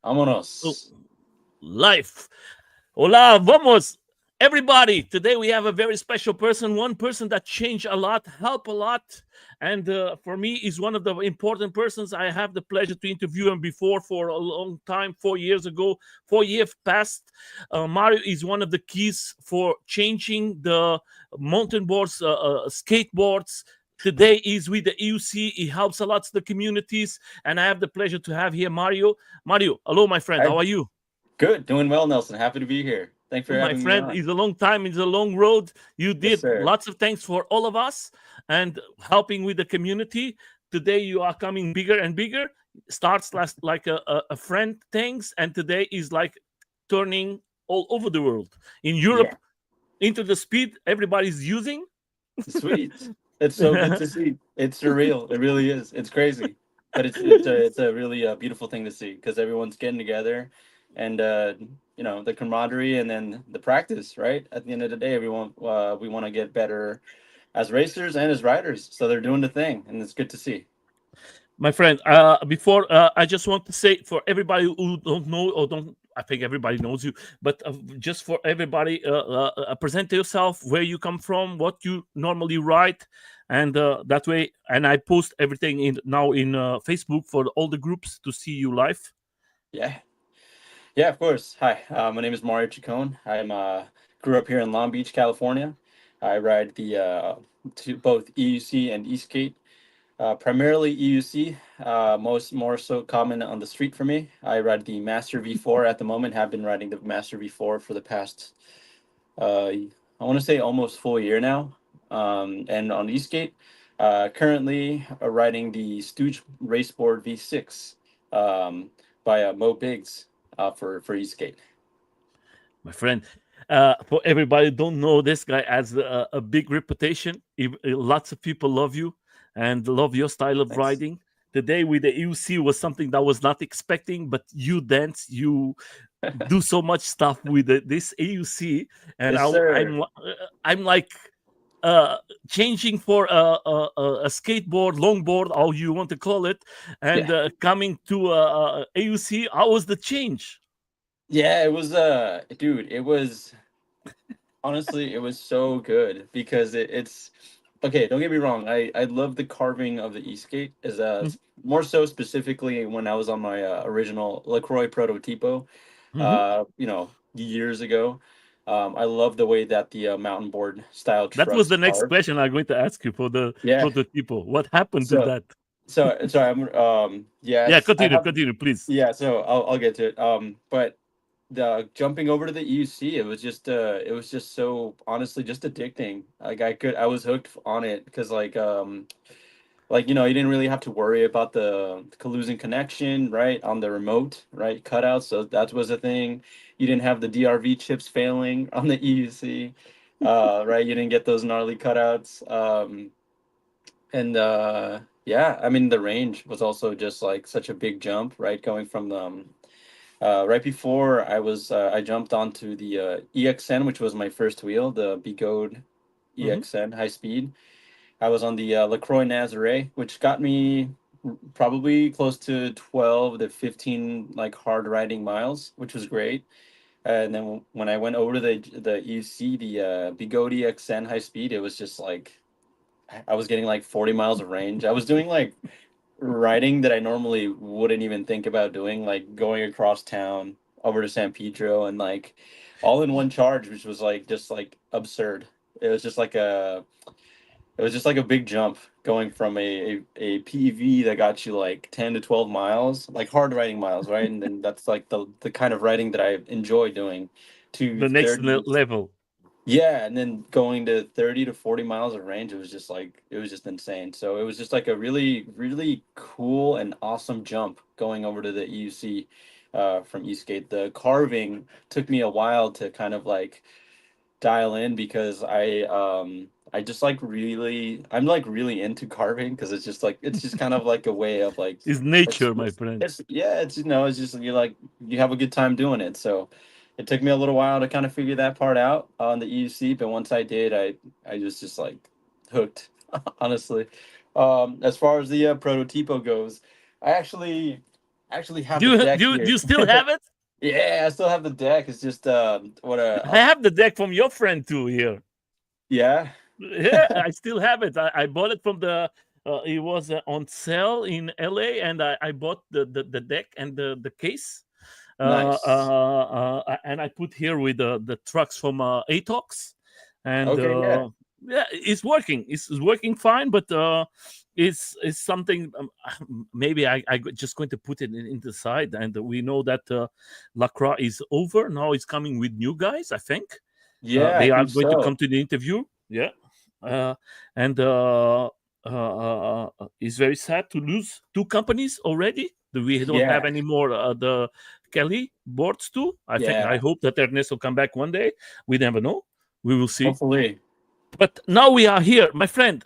Oh, Vámonos. life. Hola, vamos. Everybody, today we have a very special person, one person that changed a lot, helped a lot, and for me is one of the important persons. I have the pleasure to interview him before for a long time, 4 years ago, 4 years past. Mario is one of the keys for changing the mountain boards, skateboards. Today is with the EUC. He helps a lot to the communities, and I have the pleasure to have here Mario. Mario, hello, my friend. Hi. How are you? Good. Doing well, Nelson. Happy to be here. Thanks for My having me friend, on. it's a long time, it's a long road. You Yes, did sir. lots of things for all of us and helping with the community. Today you are coming bigger and bigger. Starts last like a friend things, and today is like turning all over the world. In Yeah. Europe, into the speed everybody's using. Sweet. It's so good to see. It's surreal. It really is. It's crazy, but it's a really beautiful thing to see because everyone's getting together, and the camaraderie and then the practice. Right at the end of the day, everyone we want to get better as racers and as riders. So they're doing the thing, and it's good to see. My friend, before I just want to say for everybody who don't know or don't, I think everybody knows you, but just for everybody, present yourself, where you come from, what you normally write, and that way. And I post everything in now in Facebook for all the groups to see you live. Yeah. Yeah, of course. Hi, my name is Mario Chacon. I'm grew up here in Long Beach, California. I ride the both EUC and E-skate. Primarily EUC, most more so common on the street for me. I ride the Master V4 at the moment. Have been riding the Master V4 for the past I want to say almost full year now. And on E-skate, currently riding the Stooge Raceboard V6 um, by Mo Biggs for E-skate. My friend. For everybody who don't know, this guy has a big reputation. Lots of people love you and love your style of Thanks. riding. Today with the UC was something that was not expecting, but you dance, you do so much stuff with this AUC, and Yes, sir. I'm like uh, changing for a skateboard, longboard, how you want to call it, and Yeah. coming to AUC. How was the change? Yeah, it was dude, it was honestly it was so good because it's okay, don't get me wrong. I love the carving of the e-skate is more so specifically when I was on my original LaCroix prototypo Mhm. years ago. I love the way that the mountain board style That was trucks the next carve. question I'm going to ask you for the Yeah. prototypo. What happened to So that? sorry, I'm Yeah, yes, I continue, have continue, please. yeah, so I'll get to it. But the jumping over to the EUC, it was just so honestly just addicting. Like I was hooked on it because you didn't really have to worry about the losing connection, right, on the remote, right, cutouts. So that was a thing. You didn't have the DRV chips failing on the EUC, right? You didn't get those gnarly cutouts. And yeah, I mean the range was also just like such a big jump, right? Going from right before I jumped onto the EXN, which was my first wheel, the Bigode Hmm. EXN high speed. I was on the LaCroix Nazare, which got me probably close to 12 to 15 like hard riding miles, which was great. And then when I went over to the EUC, the Bigode EXN high speed, it was just like I was getting like 40 miles of range. I was doing like riding that I normally wouldn't even think about doing, like going across town over to San Pedro and like all in one charge, which was like just like absurd. It was just like it was just like a big jump going from a PV that got you like 10 to 12 miles, like hard riding miles, right? And then that's like the kind of riding that I enjoy doing to The next 30. level. Yeah, and then going to 30 to 40 miles of range, it was just insane. So it was just like a really, really cool and awesome jump going over to the EUC from Eastgate. The carving took me a while to kind of like dial in because I just like really I'm like really into carving because it's just kind of like a way of like Is it's, nature, my friend. it's yeah, it's just you have a good time doing it. So it took me a little while to kind of figure that part out on the EUC, but once I did, I was just like hooked, honestly. As far as the prototypo goes, I actually I actually have Do the you deck do here. you still have it? Yeah, I still have the deck. It's just what a I have the deck from your friend too here. yeah. Yeah, I still have it. I bought it from the. It was on sale in LA, and I bought the deck and the case. Nice. And I put here with the trucks from ATOX, and Okay, yeah. yeah, it's working. It's working fine, but it's something. Maybe just going to put it in the side, and we know that Lacroix is over now. It's coming with new guys, I think. Yeah, I They are think going to come so. to the interview. Yeah, uh, and it's very sad to lose two companies already. We don't have Yeah. any more the Kelly boards too. I Yeah. hope that Ernesto come back one day. We never know. We will see. Hopefully. But now we are here, my friend.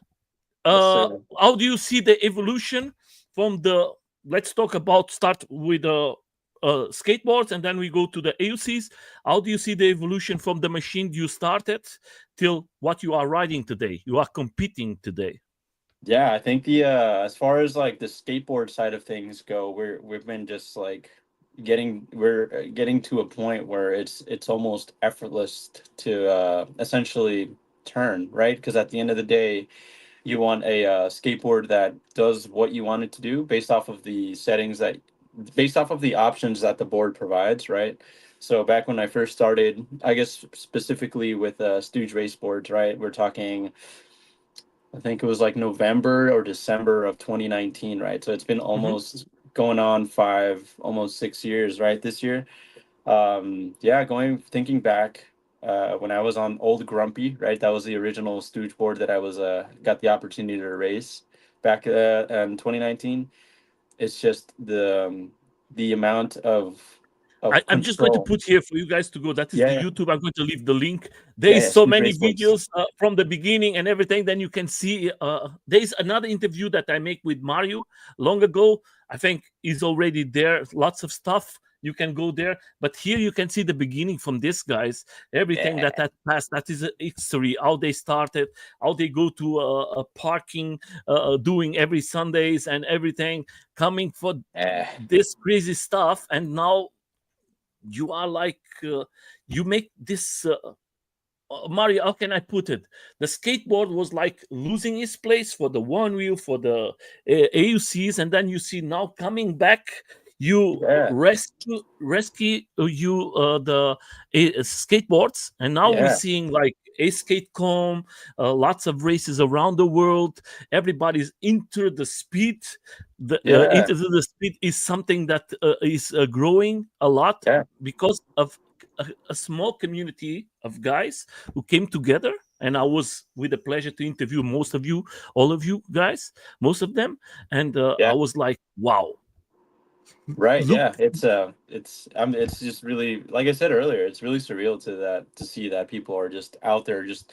Yes, sir. How do you see the evolution from the? Let's talk about start with the skateboards, and then we go to the AUCs. How do you see the evolution from the machine you started till what you are riding today? You are competing today. Yeah, I think the as far as like the skateboard side of things go, we've been just like we're getting to a point where it's almost effortless to essentially turn, right? Because at the end of the day, you want a skateboard that does what you want it to do based off of the options that the board provides, right? So back when I first started, I guess specifically with Stooge Raceboards, right? We're talking, I think it was like November or December of 2019, right? So it's been Mhm. almost going on almost 6 years, right? This year. Yeah, thinking back, when I was on Old Grumpy, right? That was the original Stooge board that I was got the opportunity to race back in 2019. It's just the amount of I'm just going to control. put here for you guys to go. That is the Yeah, YouTube. I'm going to leave the link. There yeah, is yeah. so Stooge many Raceboards. videos from the beginning and everything. Then you can see. There is another interview that I make with Mario long ago. I think is already there. Lots of stuff. You can go there, but here you can see the beginning from this guys. Everything Yeah, that passed. That is a history. How they started. How they go to a parking, doing every Sundays and everything, coming for yeah, this crazy stuff, and now you are like you make this Mario, how can I put it? The skateboard was like losing its place for the one wheel for the AUCs, and then you see now coming back. You yeah, rescue you the skateboards, and now we're yeah, seeing like a skate com, lots of races around the world. Everybody's into the speed. The yeah, into the speed is something that is growing a lot yeah, because of a small community of guys who came together, and I was with the pleasure to interview most of you, all of you guys, most of them, and I yeah. was like, wow, Right. look, Yeah. It's just really, like I said earlier, it's really surreal to see that people are just out there, just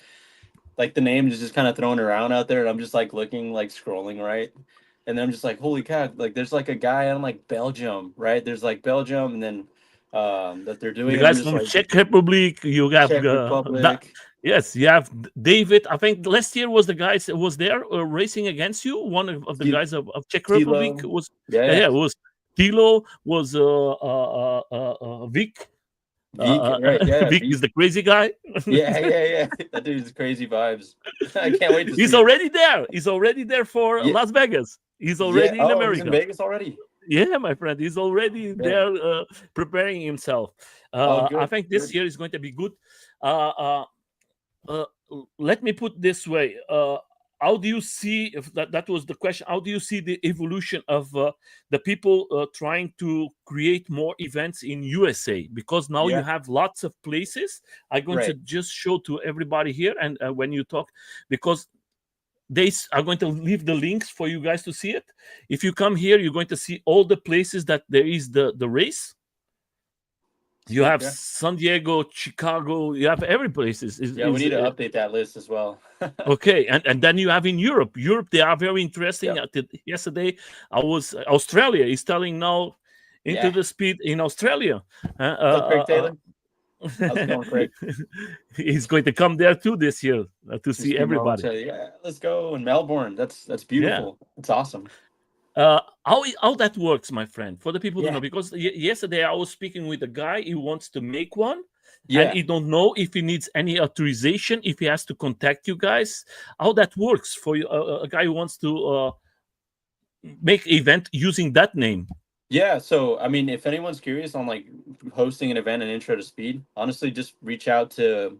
like the name is just kind of thrown around out there, and I'm just like looking, like scrolling, right, and then I'm just like, holy cow! Like there's like a guy on like Belgium, right? There's like Belgium, and then that they're the doing, and I'm guys just from like Czech Republic, you have Czech Republic, yes, you have David. I think last year was the guys that was there racing against you. One of the Ki- guys of Czech Republic Kilo, was, yeah, yeah, yeah, yeah, it was Tilo, was Vic. Geek, right? Yeah, Vic is the crazy guy. yeah, yeah, yeah. That dude's crazy vibes. I can't wait to He's see him. already there. He's already there for Yeah, Las Vegas. He's yeah. already in Oh, he's in America. Vegas already. Yeah, my friend, he's already Man, there preparing himself. oh, I good, think this good. year is going to be good. Uh, uh, uh, Let me put this way. How do you see, if that was the question, how do you see the evolution of the people trying to create more events in USA? Because now you Yeah, have lots of places. I'm going to right. just show to everybody here, and when you talk, because they are going to leave the links for you guys to see it. If you come here, you're going to see all the places that there is the race. You Sweet, have yeah. San Diego, Chicago, you have every place Yeah, we need to update that list as well. okay, and then you have in Europe, they are very interesting. Yep. Yesterday I was Australia is telling now into Yeah. the speed in Australia. What's up, Craig Taylor? How's it going, Craig? He's going to come there too this year to Just see came over everybody. to, yeah, let's go in Melbourne. That's Yeah, beautiful. It's awesome. How that works, my friend, for the people to Yeah. know, because yesterday I was speaking with a guy. He wants to make one, and Yeah. he don't know if he needs any authorization, if he has to contact you guys. How that works for you, a guy who wants to make event using that name. Yeah, so I mean, if anyone's curious on like hosting an event in Intro to Speed, honestly, just reach out to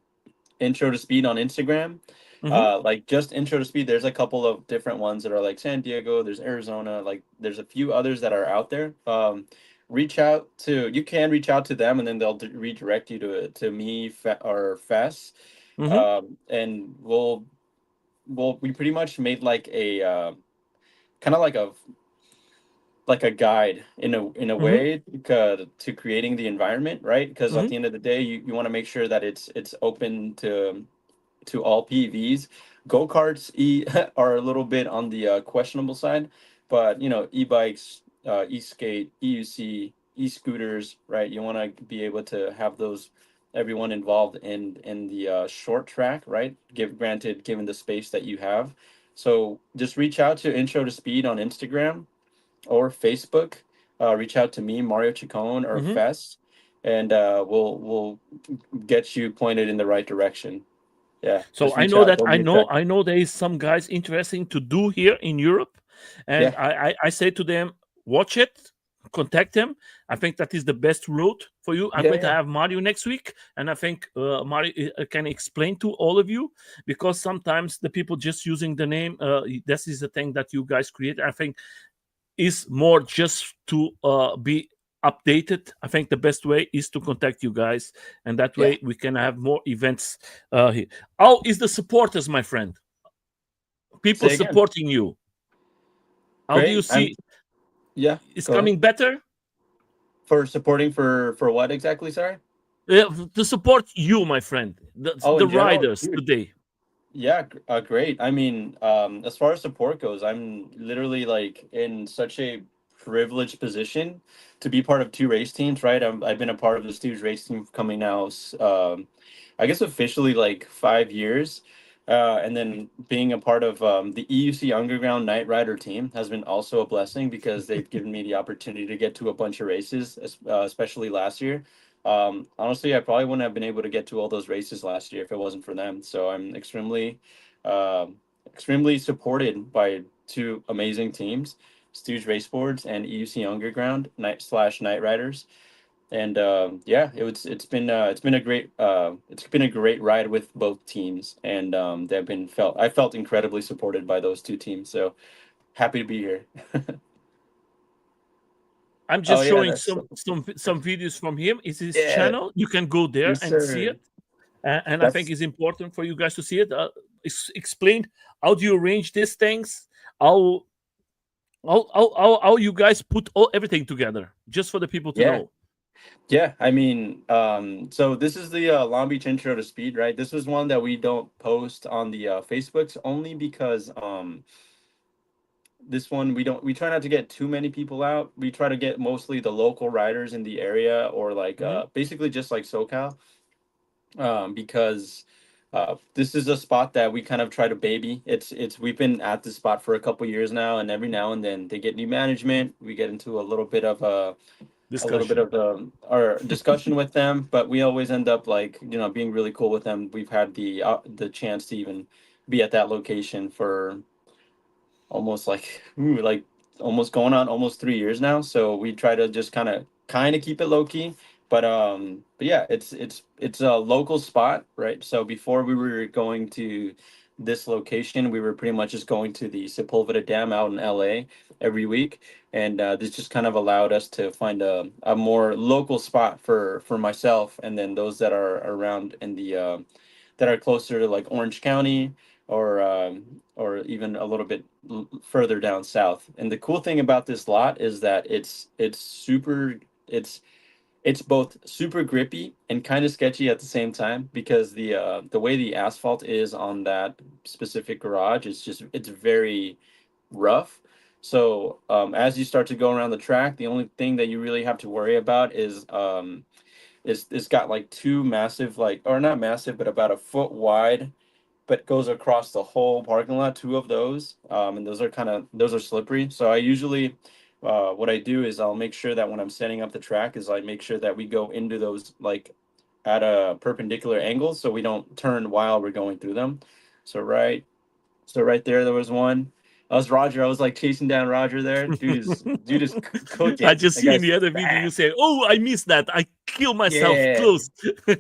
Intro to Speed on Instagram. Mm-hmm, Like just Intro to Speed, there's a couple of different ones that are like San Diego, there's Arizona, like there's a few others that are out there. You can reach out to them, and then they'll redirect you to me or Fess. mm-hmm, And we pretty much made like a kind of like a guide in a mm-hmm, way to creating the environment, right? Because at mm-hmm. the end of the day, you want to make sure that it's open to all PVs. Go-karts are a little bit on the questionable side, but e-bikes, e-skate, EUC, e-scooters, right? You want to be able to have those everyone involved in the short track, right? Given the space that you have. So just reach out to Intro to Speed on Instagram or Facebook. Reach out to me, Mario Chacon or Mm-hmm. Fess, and we'll get you pointed in the right direction. Yeah, So just reach out. Don't I be a check. know there is some guys interesting to do here in Europe, and Yeah, I say to them, watch it, contact them. I think that is the best route for you. I'm yeah, going to yeah, have Mario next week, and I think Mario can explain to all of you, because sometimes the people just using the name, this is the thing that you guys create. I think is more just to be updated. I think the best way is to contact you guys, and that yeah. way we can have more events here. How is the supporters, my friend? People Say again. supporting you. How do you Great. see? Yeah. Is Go ahead. coming better For supporting for what exactly? Sorry. to support you, my friend. Oh, The in general, riders dude. today. Yeah, great. I mean, as far as support goes, I'm literally like in such a privileged position to be part of two race teams, right? I've been a part of the Stooge race team coming now, I guess officially like 5 years. And then being a part of the EUC Underground Night Rider team has been also a blessing because they've given me the opportunity to get to a bunch of races, especially last year. Honestly, I probably wouldn't have been able to get to all those races last year if it wasn't for them. So I'm extremely supported by two amazing teams, Stooge Raceboards and EUC Underground Night Riders. And yeah, it's been a great ride with both teams, and I felt incredibly supported by those two teams. So happy to be here. I'm Oh just yeah, showing that's some videos from him. It's his yeah, channel. You can go there yes and see sir. it. And I think That's it's important for you guys to see it. Explain how do you arrange these things? How how you guys put everything together, just for the people to yeah. know. Yeah, I mean, so this is the Long Beach Intro to Speed, right? This is one that we don't post on the Facebooks only because this one we try not to get too many people out. We try to get mostly the local riders in the area or like Hmm. basically just like SoCal, because this is a spot that we kind of try to baby. It's we've been at this spot for a couple years now, and every now and then they get new management. We get into a little bit Discussion. of our discussion with them, but we always end up like being really cool with them. We've had the chance to even be at that location for almost like almost going on almost 3 years now. So we try to just kind of keep it low key. But yeah, it's a local spot, right? So before we were going to this location, we were pretty much just going to the Sepulveda Dam out in LA every week, and this just kind of allowed us to find a more local spot for myself, and then those that are around in the that are closer to like Orange County or even a little bit further down south. And the cool thing about this lot is that it's both super grippy and kind of sketchy at the same time because the way the asphalt is on that specific garage is just it's very rough. So as you start to go around the track, the only thing that you really have to worry about is it's got like two massive, like, or not massive but about a foot wide but goes across the whole parking lot. Two of those, and those are slippery. So I usually, what I do is I'll make sure that when I'm setting up the track is I make sure that we go into those like at a perpendicular angle so we don't turn while we're going through them. So right there was one. I was Roger. I was like chasing down Roger there. Dude is I cooking. just That see in guy's the other video you fast. say, "Oh, I missed that. I kill myself Yeah. close."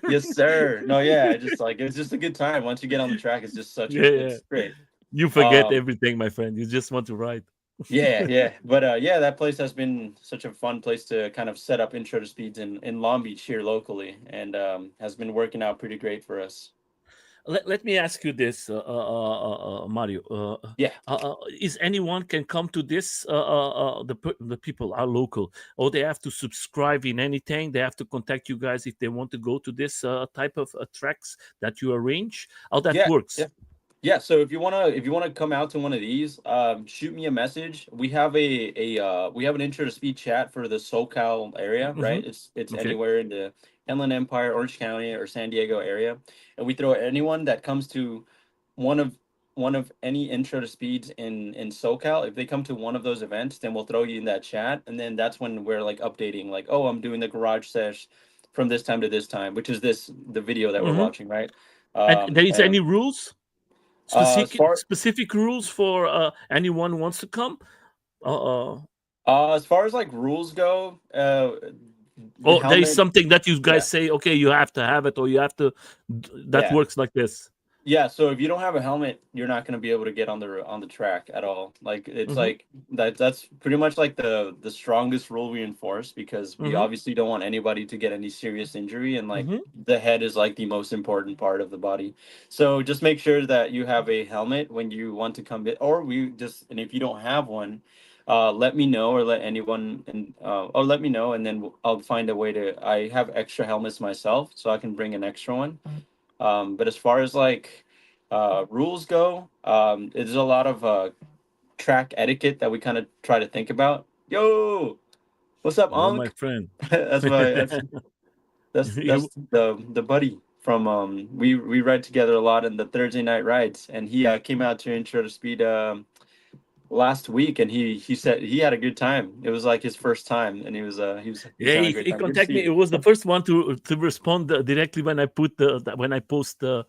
Yes, sir. No, yeah. I just like it's just a good time. Once you get on the track, it's just Yeah, yeah. it's great. You forget Um, everything, my friend. You just want to ride. yeah. But yeah, that place has been such a fun place to kind of set up intro to speeds in Long Beach here locally, and has been working out pretty great for us. Let me ask you this, Mario. Yeah. Is anyone can come to this? The people are local, or they have to subscribe in anything. They have to contact you guys if they want to go to this type of tracks that you arrange. How that Yeah. works? Yeah. Yeah, so if you wanna come out to one of these, shoot me a message. We have an intro to speed chat for the SoCal area, Mm-hmm. right? It's Okay. anywhere in the Inland Empire, Orange County, or San Diego area, and we throw anyone that comes to one of one of any intro to speeds in SoCal. If they come to one of those events, then we'll throw you in that chat, and then that's when we're like updating, like, oh, I'm doing the garage sesh from this time to this time, which is the video that we're Mm-hmm. watching, right? And there is any And rules? as Specific far specific rules for anyone who wants to come? Uh, As far as like rules go, the or there is helmet, something that you yeah, guys say, okay, you have to have it, or you have to. That yeah, works like this. yeah. So if you don't have a helmet, you're not going to be able to get on the track at all. Like it's Mm-hmm. like that's pretty much like the strongest rule we enforce because we Mm-hmm. obviously don't want anybody to get any serious injury, and like Mm-hmm. the head is like the most important part of the body. So just make sure that you have a helmet when you want to come in, or we just and if you don't have one, let me know or let anyone and or let me know, and then I'll find a way to. I have extra helmets myself, so I can bring an extra one. But as far as like rules go, there's a lot of track etiquette that we kind of try to think about. Yo, what's up, Oh, my Unc? friend. that's my that's You, the buddy from we ride together a lot in the Thursday night rides, and he came out to intro to speed last week, and he said he had a good time. It was like his first time, and he was yeah, having a great he time. Good to contacted see me. It you. was the first one to respond directly when I put when I post the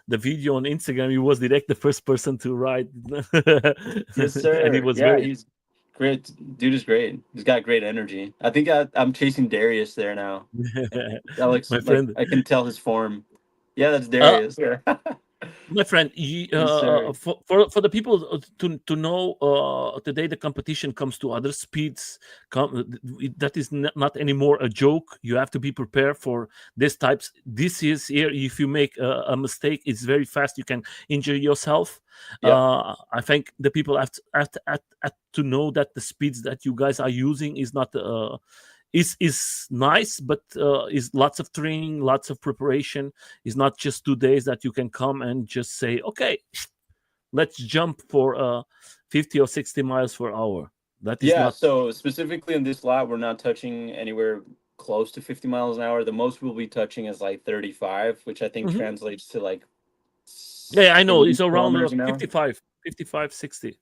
video on Instagram. He was direct the first person to write, Yes, and he sir. was Yeah, very. he's great. Dude is great. He's got great energy. I think I'm chasing Darius there now. Alex, My like friend. I can tell his form. Yeah, that's Uh, Darius. Yeah. My friend, Yes, sir. for the people to know, today the competition comes to other speeds. That is not anymore a joke. You have to be prepared for this types. This is here. If you make a mistake, it's very fast. You can injure yourself. Yep. I think the people have to know that the speeds that you guys are using is not is nice, but is lots of training, lots of preparation. It's not just 2 days that you can come and just say, okay, let's jump for 50 or 60 miles per hour. That is Yeah. not. So specifically in this lot, we're not touching anywhere close to 50 miles an hour. The most we'll be touching is like 35, which I think Mhm. translates to like Yeah, I know. 80 It's around kilometers an hour. 55, 55, 60.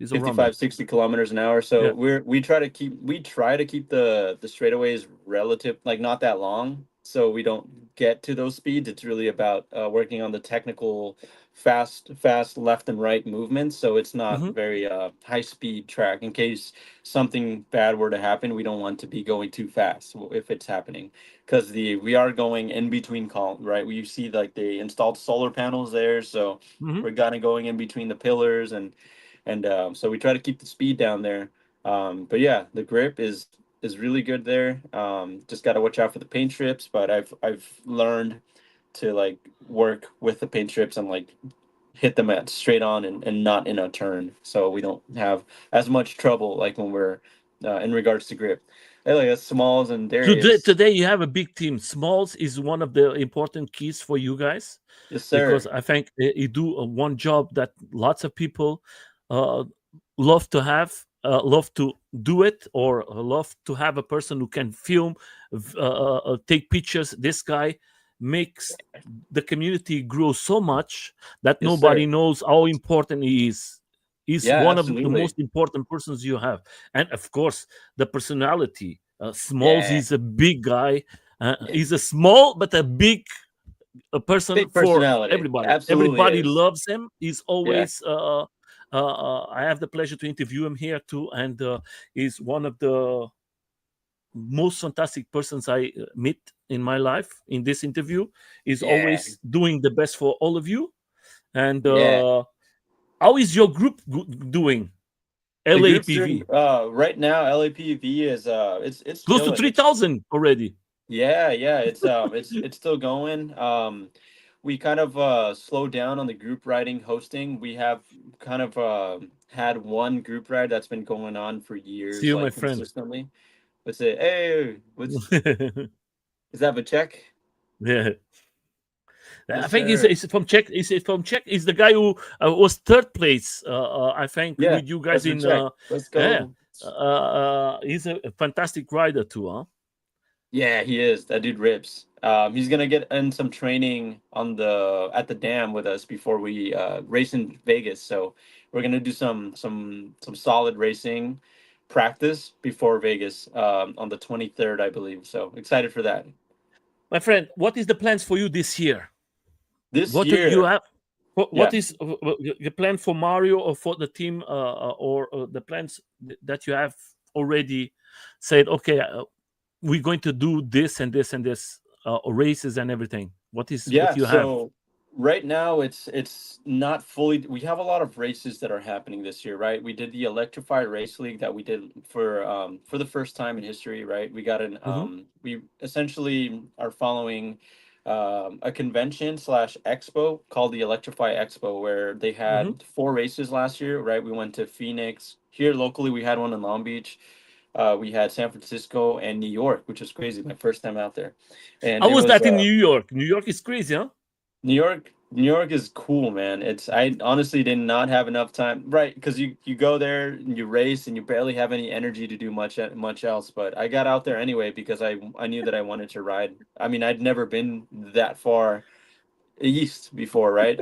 It's around that. 55, 60 kilometers an hour. So Yeah. we try to keep the straightaways relative, like not that long, so we don't get to those speeds. It's really about working on the technical fast left and right movements, so it's not Hmm. very high speed track. In case something bad were to happen, we don't want to be going too fast if it's happening, because the we are going in between columns, right? We see like they installed solar panels there, so Hmm. we're kind of going in between the pillars, and so we try to keep the speed down there. But yeah, the grip is really good there. Just got to watch out for the paint strips, but I've learned to like work with the paint strips and like hit them at straight on and not in a turn, so we don't have as much trouble like when we're in regards to grip. Hey, like that's Smalls and Darius. Today you have a big team. Smalls is one of the important keys for you guys, Yes, because sir. I think you do one job that lots of people uh, love to have, love to do it, or love to have a person who can film, take pictures. This guy makes the community grow so much that Yes, nobody sir. knows how important he is. He's Yeah, one of the absolutely. most important persons you have, and of course, the personality. Smalls, Yeah. he's a big guy. Yeah. He's a small but a big person Big for personality. everybody. Absolutely Everybody is. loves him. He's Yeah. always. I have the pleasure to interview him here too, and he's one of the most fantastic persons I meet in my life. In this interview, he's Yeah. always doing the best for all of you. And Yeah. how is your group doing? The group's doing LAPV right now. LAPV is it's close to chilling. three It's thousand already. yeah, it's still going. We kind of slowed down on the group riding hosting. We have kind of had one group ride that's been going on for See years, you, my like friend. consistently. What's it? Hey, what's is that a check? Yeah. I Yes, think sir. he's from Czech. He's from Czech. He's the guy who was third place. I think Yeah, with you guys that's a in. check. Let's Yeah. go. He's a fantastic rider too, huh? Yeah, he is. That dude rips. He's gonna get in some training on the at the dam with us before we race in Vegas. So we're gonna do some solid racing practice before Vegas on the 23rd, I believe. So excited for that. My friend, what is the plans for you this year? This What do you year, have? What yeah, is the plan for Mario or for the team, or the plans that you have already said? Okay, we're going to do this and this and this races and everything. What yeah. you have? So right now it's not fully. We have a lot of races that are happening this year, right? We did the Electrify Race League that we did for the first time in history, right? We got an Hmm. we essentially are following a convention slash expo called the Electrify Expo, where they Hmm. had four races last year, right? We went to Phoenix. Here locally, we had one in Long Beach. We had San Francisco and New York, which was crazy. My first time out there, and How it was was that in New York? New York is crazy, huh? New York. New York is cool, man. It's I honestly did not have enough time, right? Because you go there and you race and you barely have any energy to do much else. But I got out there anyway because I knew that I wanted to ride. I mean, I'd never been that far east before, right?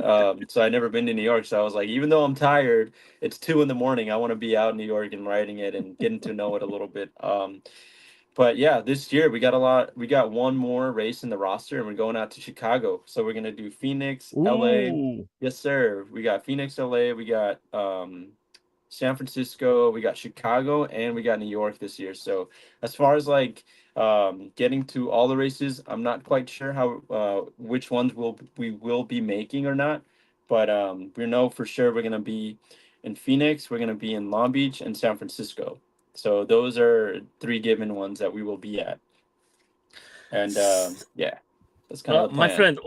So I'd never been to New York. So I was like, even though I'm tired, it's 2 in the morning. I want to be out in New York and riding it and getting to know it a little bit. But yeah, this year we got a lot. We got one more race in the roster, and we're going out to Chicago. So we're gonna do Phoenix, LA. Ooh, Yes, sir. We got Phoenix, LA. We got San Francisco. We got Chicago, and we got New York this year. So as far as like getting to all the races, I'm not quite sure how which ones we will be making or not. But we know for sure we're gonna be in Phoenix. We're gonna be in Long Beach and San Francisco. So those are three given ones that we will be at. And yeah, that's kind of the my plan. friend.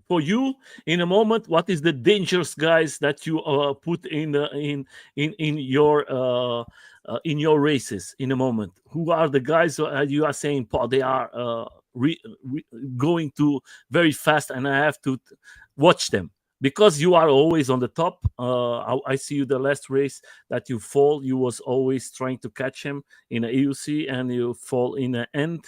For you, in a moment, what is the dangerous guys that you put in your races in a moment? Who are the guys you are saying, Paul? They are re- going to very fast, and I have to watch them because you are always on the top. I see you the last race that you fall. You was always trying to catch him in a EUC, and you fall in the end.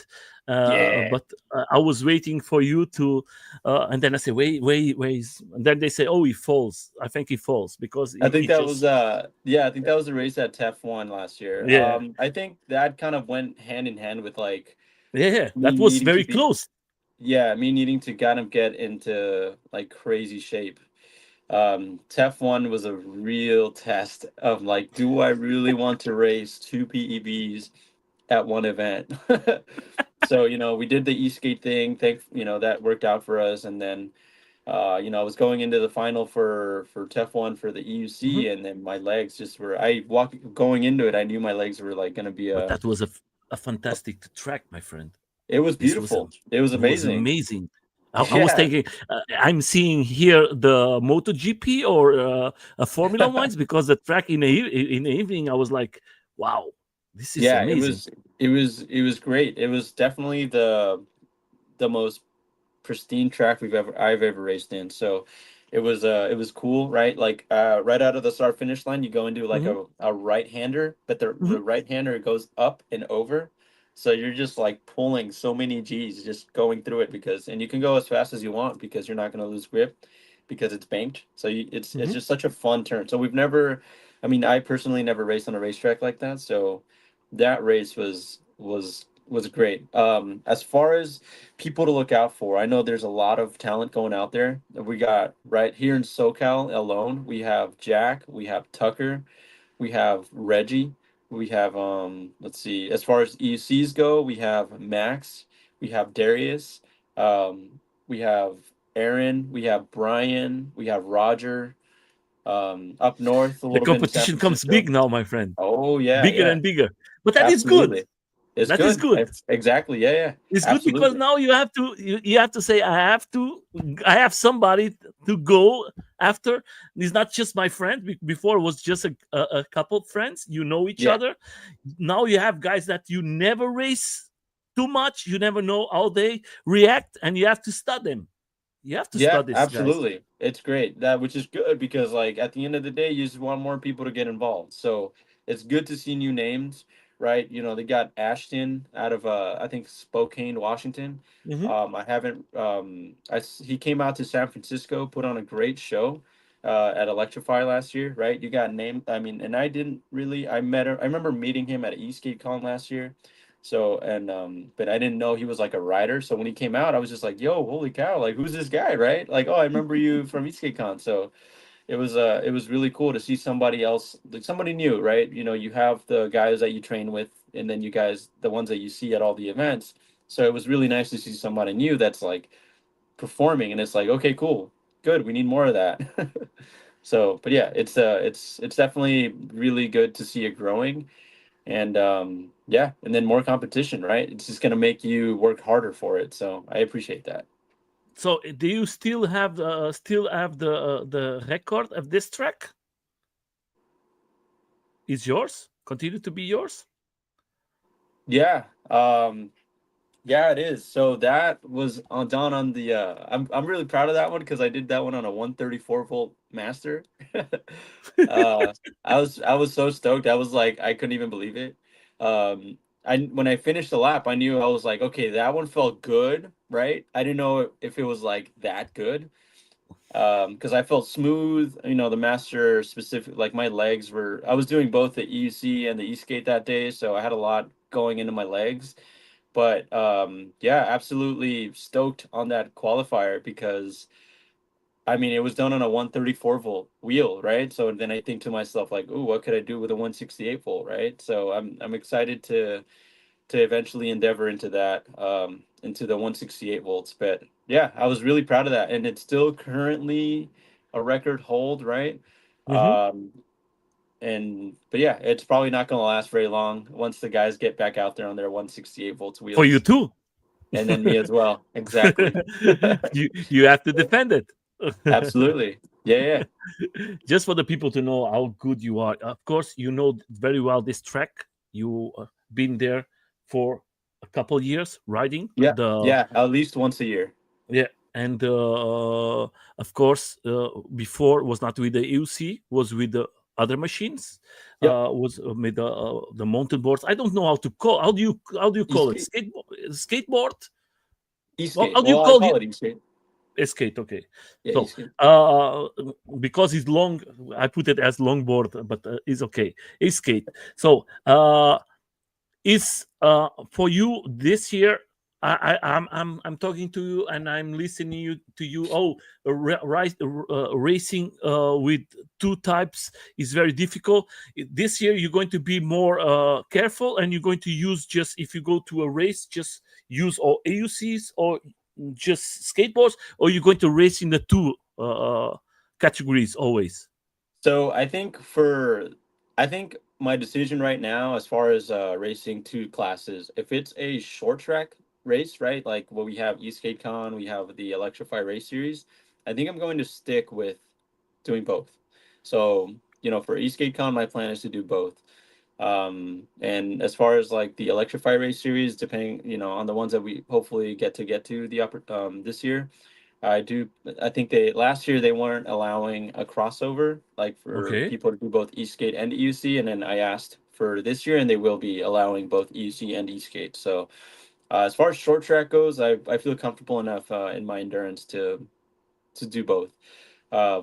Yeah, But I was waiting for you to, and then I say, wait. And then they say, oh, he falls. I think he falls because I he think that was just, yeah, I think that was the race that Tef won last year. yeah, I think that kind of went hand in hand with like yeah, me that was needing to very be close. yeah, me needing to kind of get into like crazy shape. Tef 1 was a real test of like, do I really want to race two PEBs at one event? So, we did the e-skate thing. That worked out for us. And then, I was going into the final for Tef 1 for the Mhm. EUC, and then my legs just were, I walk going into it, I knew my legs were like going to be But that was a a, fantastic track, my friend. it was This was beautiful. It was it was amazing. amazing. I was Yeah. thinking, I'm seeing here the MotoGP or a Formula Ones because the track in the evening, I was like, wow, this is Yeah, it amazing. was it was great. It was definitely the most pristine track I've ever raced in. So it was cool, right? Like right out of the start finish line, you go into like Hmm. a right hander, but the Hmm. right hander goes up and over. So you're just like pulling so many G's just going through it and you can go as fast as you want because you're not going to lose grip because it's banked. So it's Hmm. just such a fun turn. So we've never, I mean, I personally never raced on a racetrack like that. So that race was great. As far as people to look out for, I know there's a lot of talent going out there. We got right here in SoCal alone, we have Jack, we have Tucker, we have Reggie, we have let's see, as far as EUCs go, we have Max, we have Darius, we have Aaron, we have Brian, we have Roger, up north a The little bit in San competition comes Francisco. big now, my friend. Oh yeah, Bigger yeah, and bigger. But that is good. absolutely. It's That is good. good. Exactly. Yeah, yeah. It's good because Absolutely. now you have to say I have somebody to go after. It's not just my friend. Before it was just a couple friends. You know each Yeah. other. Now you have guys that you never race too much. You never know how they react, and you have to study them. You have to Yeah, study these guys. absolutely. It's great. That which is good because like at the end of the day, you just want more people to get involved. So it's good to see new names, right? You know, they got Ashton out of I think Spokane, Washington. Hmm. I haven't he came out to San Francisco, put on a great show at Electrify last year, right? You got named, I mean, and I didn't really I met him, I remember meeting him at ESK8 last year. So and but I didn't know he was like a rider. So when he came out, I was just like, "Yo, holy cow! Like, who's this guy?" Right? Like, oh, I remember you from ESKCon. So it was really cool to see somebody else, like somebody new, right? You know, you have the guys that you train with, and then you guys, the ones that you see at all the events. So it was really nice to see somebody new that's like performing, and it's like, okay, cool, good. We need more of that. So, but yeah, it's definitely really good to see it growing and yeah, and then more competition, right? It's just going to make you work harder for it, so I appreciate that. So do you still have the record of this track? Is yours? Continue to be yours? Yeah, yeah, it is. So that was done on the I'm really proud of that one because I did that one on a 134-volt master. uh I was so stoked. I was like, I couldn't even believe it. I when I finished the lap, I knew, I was like, okay, that one felt good, right? I didn't know if it was like that good. Because I felt smooth, you know, the master specific, like my legs were, I was doing both the EUC and the E-skate that day, so I had a lot going into my legs. But yeah, absolutely stoked on that qualifier because I mean it was done on a 134-volt wheel, right? So then I think to myself like, "Ooh, what could I do with a 168-volt?" Right? So I'm excited to eventually endeavor into that, into the 168 volts. But yeah, I was really proud of that, and it's still currently a record hold, right? Hmm. Um, and but yeah, it's probably not going to last very long once the guys get back out there on their 168 volts For you wheels, too. and then me as well. Exactly. You have to defend it. Absolutely. Yeah, yeah, Just for the people to know how good you are. Of course, you know very well this track. You been there for a couple years riding yeah, the yeah. At least once a year. yeah, and of course, before was not with the EUC, was with the other machines. Yep. Was with the mountain boards. I don't know how to call. How do you call it? E-skate, Skateboard. e-skate. How do you Well, I call call it? it e-skate. Skate. Okay. Yeah, So e-skate. because it's long, I put it as longboard, but it's okay. Skate. So is for you this year. I'm talking to you and I'm listening to you. Oh, racing with two types is very difficult. This year you're going to be more careful and you're going to use, just if you go to a race, just use all AUCs or just skateboards, or you're going to race in the two categories always. So I think my decision right now, as far as racing two classes, if it's a short track race, right, like what we have Eastgate Con, we have the Electrify Race Series, I think I'm going to stick with doing both. So, you know, for Eastgate Con, my plan is to do both. And as far as like the Electrify Race Series, depending, you know, on the ones that we hopefully get to the upper this year, I do. I think they last year they weren't allowing a crossover, like for Okay. people to do both Eastgate and EUC. And then I asked for this year, and they will be allowing both EUC and E-skate. So as far as short track goes, I feel comfortable enough in my endurance to do both.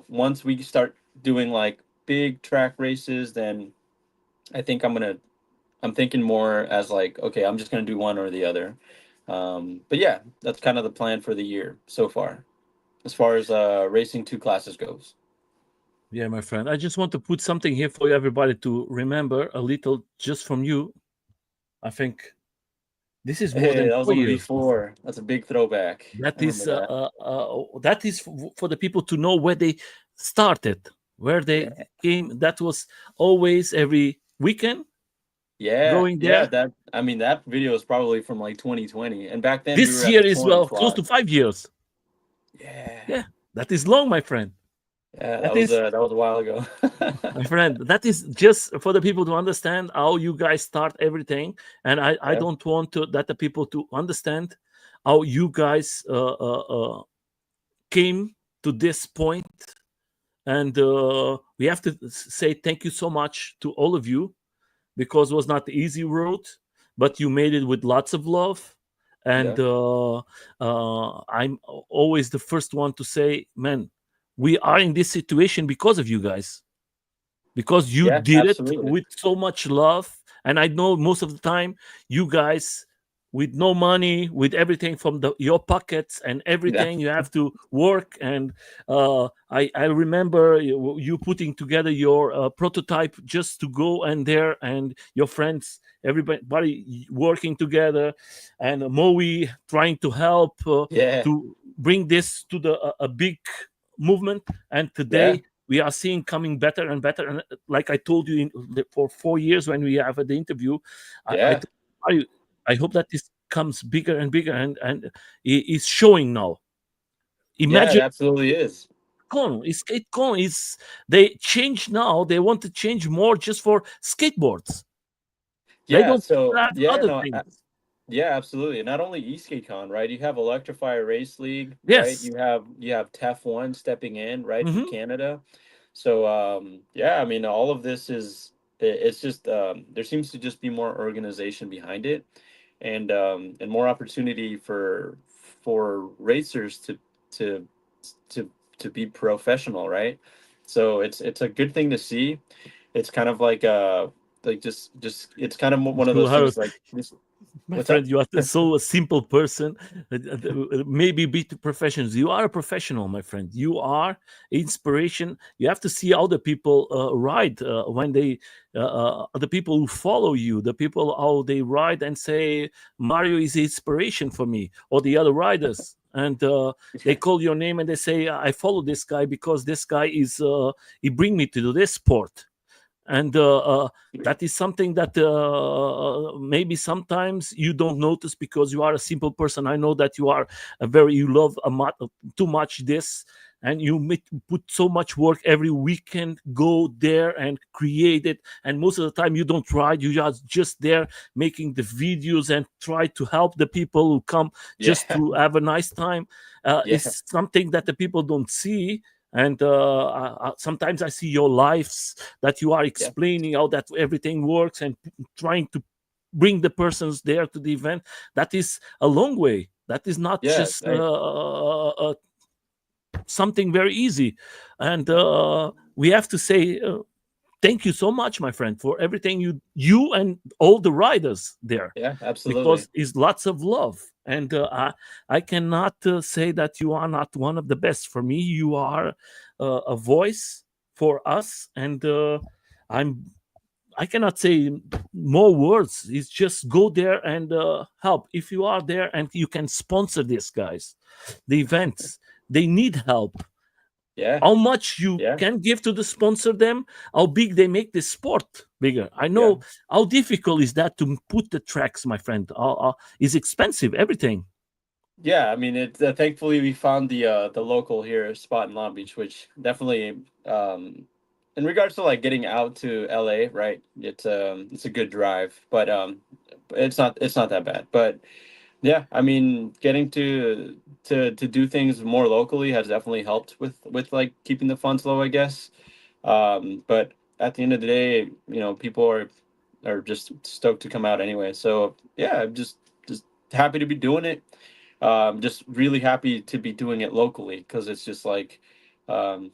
Once we start doing like big track races, then I think I'm thinking more as like, okay, I'm just gonna do one or the other. But yeah, that's kind of the plan for the year so far, as far as racing two classes goes. Yeah, my friend. I just want to put something here for everybody to remember a little just from you. I think this is more Hey, than that was four on the years. V4. That's a big throwback. I remember that. That is for the people to know where they started, where they Yeah. came. That was always every weekend Yeah, going yeah, there. that I mean that video is probably from like 2020. And back then we This were at year the is touring close to slot. 5 years. Yeah. Yeah, that is long, my friend. Yeah, That is, that was a while ago. my friend. That is just for the people to understand how you guys start everything, and I Yeah. don't want to that the people to understand how you guys came to this point. And we have to say thank you so much to all of you, because it was not the easy road, but you made it with lots of love. And Yeah. I'm always the first one to say, man, we are in this situation because of you guys, because you Yeah, did it absolutely. with so much love. And I know most of the time you guys, with no money, with everything from your pockets and Yeah. everything, you have to work. And I remember you putting together your prototype just to go and there, and your friends, everybody working together, and Moe trying to help Yeah. to bring this to a big movement. And Yeah. today we are seeing coming better and better. And like I told you, for 4 years when we have the interview, Yeah. I, I hope that this comes bigger and bigger, and is showing now. Yeah, it Imagine absolutely is. skate con is, they change now. They want to change more just for skateboards. They Yeah, don't so have yeah, other no, things. yeah, absolutely. Not only ESK8 right? You have Electrify Race League, right? Yes. You have TEF1 stepping in, right, from Hmm. Canada. So yeah, I mean all of this is it's just there seems to just be more organization behind it, and more opportunity for racers to to to be professional, right? So it's a good thing to see. It's kind of like just it's kind of one of You those are, things like this. my What's up? friend, you are so a simple person. Maybe be to professionals. You are a professional, my friend. You are inspiration. You have to see other people ride when they, the people who follow you, the people how they ride and say Mario is inspiration for me, or the other riders. And they call your name and they say, I follow this guy because this guy is he bring me to do this sport. And that is something that maybe sometimes you don't notice because you are a simple person. I know that you are a very, you love too much this, and you put so much work every weekend, go there and create it. And most of the time you don't ride, you are just there making the videos and try to help the people who come just Yeah, to have a nice time. yeah, It's something that the people don't see. And sometimes I see your lives, that you are yeah, explaining how that everything works, and trying to bring the persons there to the event. That is a long way. That is not yeah. just something very easy. And we have to say thank you so much, my friend, for everything you and all the riders there, Yeah, absolutely. because it's lots of love. And I cannot say that you are not one of the best. For me, you are a voice for us. And I'm I cannot say more words. It's just go there and help. If you are there and you can sponsor these guys, the events, they need help. Yeah, How much you yeah, can give to the sponsor them, how big they make the sport bigger. I yeah, know how difficult is that to put the tracks, my friend. Is expensive, everything. yeah. I mean, it. Thankfully, we found the local here spot in Long Beach, which definitely in regards to like getting out to LA, right? It's a good drive, but it's not that bad. But yeah, I mean, getting to do things more locally has definitely helped with like keeping the funds low, I guess. But at the end of the day, you know, people are are just stoked to come out anyway. So yeah, I'm just happy to be doing it. Just really happy to be doing it locally because it's just like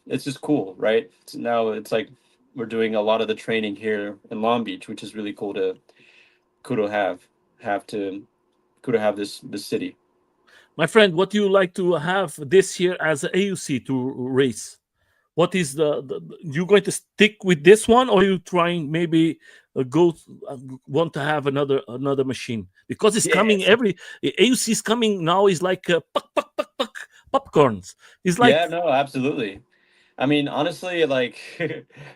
it's just cool, right? Now it's like we're doing a lot of the training here in Long Beach, which is really cool to have to cool to have this city. My friend, what do you like to have this year as a AUC to race? What is you going to stick with this one, or you trying maybe go want to have another machine because it's coming Yes. every AUC is coming now is like puck puck puck puck popcorns. It's like Yeah, no, absolutely. I mean, honestly, like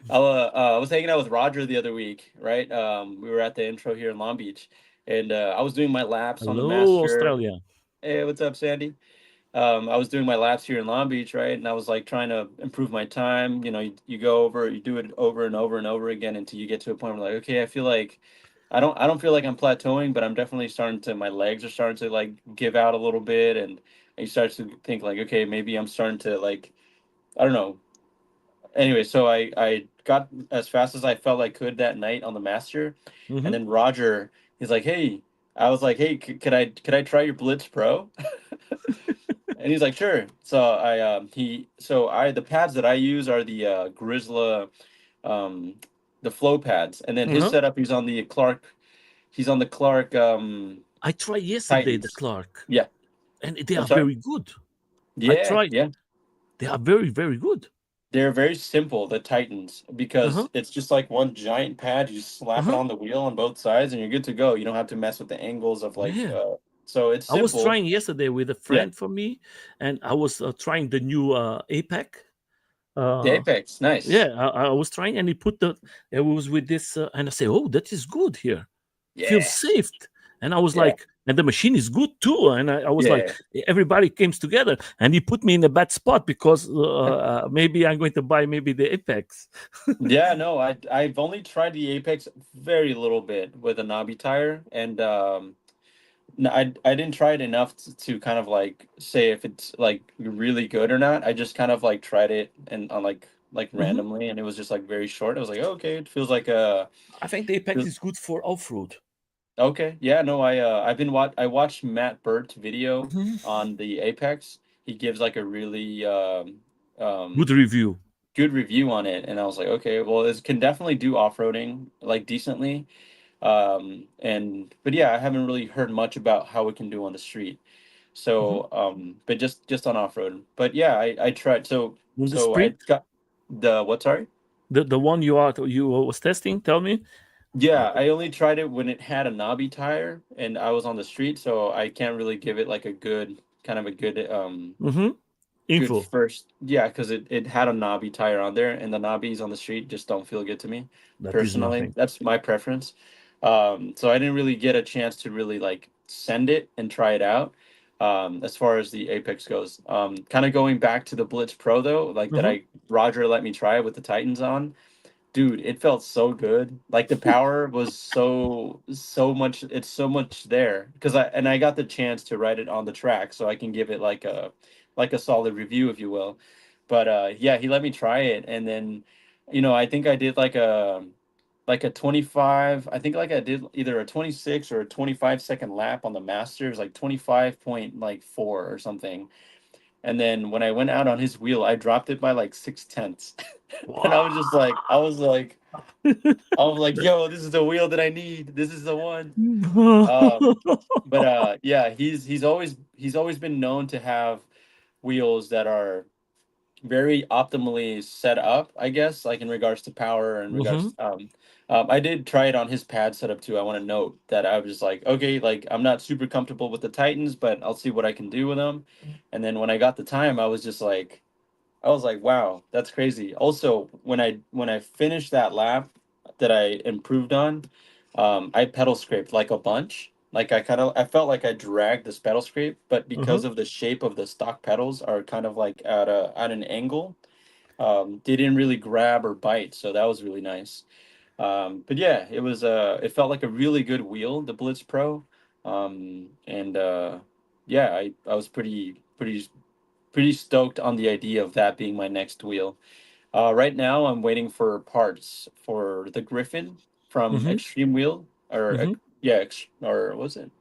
I was hanging out with Roger the other week, right? We were at the intro here in Long Beach, and I was doing my laps on the hello master. Australia. Hey, what's up, Sandy? I was doing my laps here in Long Beach, right? And I was like trying to improve my time. You know, you go over, you do it over and over and over again until you get to a point where like, okay, I feel like I don't feel like I'm plateauing, but I'm definitely starting to my legs are starting to like give out a little bit, and you start to think like, okay, maybe I'm starting to like I don't know. Anyway, so I got as fast as I felt I could that night on the master, and Hmm. then Roger, he's like, hey, I was like, hey, could I try your Blitz Pro? And he's like, sure. So I the pads that I use are the Grizzla, um, the flow pads, and then his Uh-huh. setup he's on the Clark I tried yesterday the Titans. Clark, Yeah, and they I'm are sorry. very good. I Yeah, tried; yeah. they are very good. They're very simple, the Titans, Uh because huh. it's just like one giant pad. You just Uh slap it huh. on the wheel on both sides, and you're good to go. You don't have to mess with the angles of like. Yeah. So it's I was simple. trying yesterday with a Yeah, friend for me, and I was trying the new APEC. the Uh, Apex, nice. yeah, I was trying, and he put it was with this, and I say, "Oh, that is good here. Feels Yeah, safe." And I was yeah, like, and the machine is good too. And I was like, yeah. everybody came together, and he put me in a bad spot because maybe I'm going to buy maybe the Apex. Yeah, no, I've only tried the Apex very little bit with a knobby tire, and no, I didn't try it enough to kind of like say if it's like really good or not. I just kind of like tried it and on like Mhm. randomly, and it was just like very short. I was like, okay, it feels like a I think the Apex feel- is good for off road. okay, yeah, no, I watched Matt Burt's video Mhm. on the Apex. He gives like a really Good um review. good review on it, and I was like, okay, well, it can definitely do off-roading like decently. And but yeah, I haven't really heard much about how it can do on the street. Mhm. So but just on off-road. But yeah, I tried. On the So I sprint, got the what, sorry? the one you was testing. Tell me. Yeah, I only tried it when it had a knobby tire and I was on the street, so I can't really give it like a good kind of a good Mm-hmm. good Info. first. Yeah, because it had a knobby tire on there, and the knobbies on the street just don't feel good to me That is personally. nothing. That's my preference. So I didn't really get a chance to really like send it and try it out. As far as the Apex goes, kind of going back to the Blitz Pro though, like that Uh-huh. I Roger let me try with the Titans on. Dude, it felt so good. Like the power was so much. It's so much there because I got the chance to write it on the track, so I can give it like a solid review, if you will. But yeah, he let me try it, and then, I think I did like a 25. I think like I did either a 26 or a 25-second lap on the Masters, like 25 point like 4 or something. And then when I went out on his wheel, I dropped it by like 6 tenths. And Wow. I was like, yo, this is the wheel that I need. This is the one. But yeah, he's always been known to have wheels that are very optimally set up, I guess, like in regards to power and regards Hmm. I did try it on his pad setup too. I want to note that I was just like, okay, like I'm not super comfortable with the Titans, but I'll see what I can do with them. And then when I got the time, I was like, wow, that's crazy. Also, when I finished that lap that I improved on, I pedal scraped like a bunch. Like I felt like I dragged this pedal scrape, but Uh-huh. because of the shape of the stock pedals are kind of like at an angle, they didn't really grab or bite, so that was really nice. But yeah, it felt like a really good wheel, the Blitz Pro. And yeah, I was pretty stoked on the idea of that being my next wheel. Right now, I'm waiting for parts for the Griffin from Mm-hmm. Extreme Wheel or Mm-hmm. yeah, or was it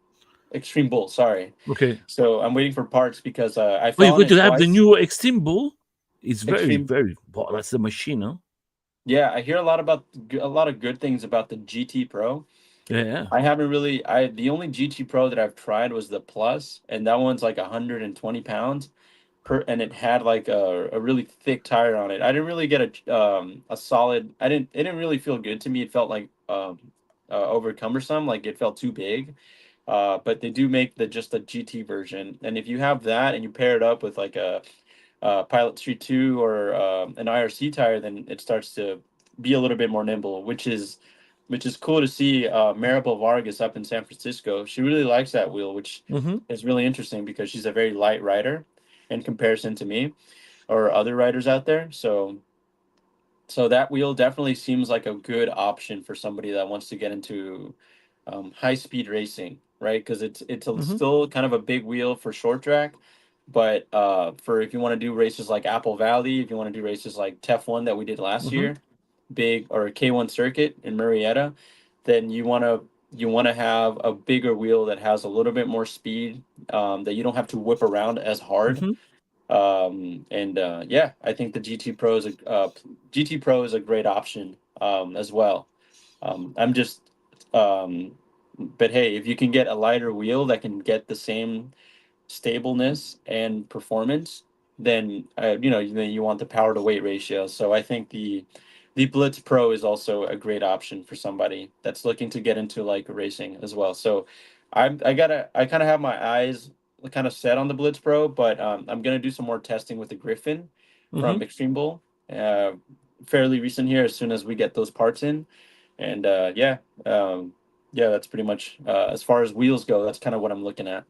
Extreme Bull? Sorry. Okay. So I'm waiting for parts because I Oh, fell you're on going to it have the twice. new Extreme Bull. It's very, Extreme. very. Wow, that's the machine, huh? Yeah, I hear a lot about a lot of good things about the GT Pro. Yeah. I haven't really. I the only GT Pro that I've tried was the Plus, and that one's like 120 pounds per, and it had like a really thick tire on it. I didn't really get a solid. I didn't. It didn't really feel good to me. It felt like over cumbersome. Like it felt too big. But they do make the just a GT version, and if you have that and you pair it up with like a Pilot Street 2 or an IRC tire, then it starts to be a little bit more nimble, which is cool to see. Maribel Vargas up in San Francisco, she really likes that wheel, which Mm-hmm. is really interesting because she's a very light rider in comparison to me or other riders out there. So that wheel definitely seems like a good option for somebody that wants to get into high speed racing, right? Because Mm-hmm. still kind of a big wheel for short track, but for if you want to do races like Apple Valley, if you want to do races like TEF1 that we did last Mm-hmm. year, big or K1 circuit in Marietta, then you want to have a bigger wheel that has a little bit more speed, that you don't have to whip around as hard. Mm-hmm. And yeah, I think the GT Pro is a great option as well. I'm just but hey, if you can get a lighter wheel that can get the same stableness and performance, then then you want the power to weight ratio. So I think the Blitz Pro is also a great option for somebody that's looking to get into like racing as well. So I kind of have my eyes kind of set on the Blitz Pro, but I'm gonna do some more testing with the Griffin Mm-hmm. from Extreme Bull, uh, fairly recent here. As soon as we get those parts in, and yeah, that's pretty much as far as wheels go. That's kind of what I'm looking at.